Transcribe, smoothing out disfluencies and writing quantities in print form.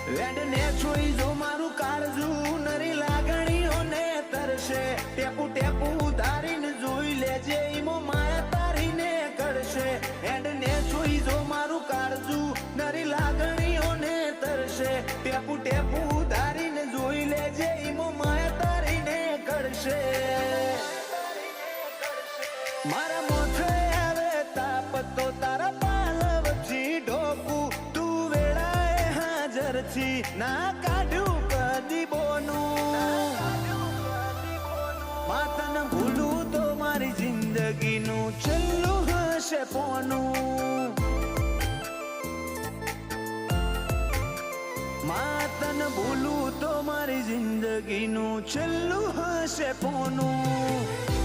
વેડને જોઈ જો મારું કાળજું નરી લાગણીઓને તરશે ટેપુ ટેપુ ધારીને જોઈ લેજે ઈમો માયા તારીને કરશે વેડને જોઈ જો મારું કાળજું નરી લાગણીઓને તરશે ટેપુ ટેપુ ધારીને જોઈ લેજે ઈમો માયા તારીને કરશે મારા મોથે આવે તાપ તો તારા પાલવથી ઢોકું તું વેળાએ હાજર છી ના કાઢ્યું કદી બોનું માતન ભૂલું તો મારી જિંદગીનું છેલ્લું હશે પોનું માતન ભૂલું તો મારી જિંદગીનું છેલ્લું હશે પોનું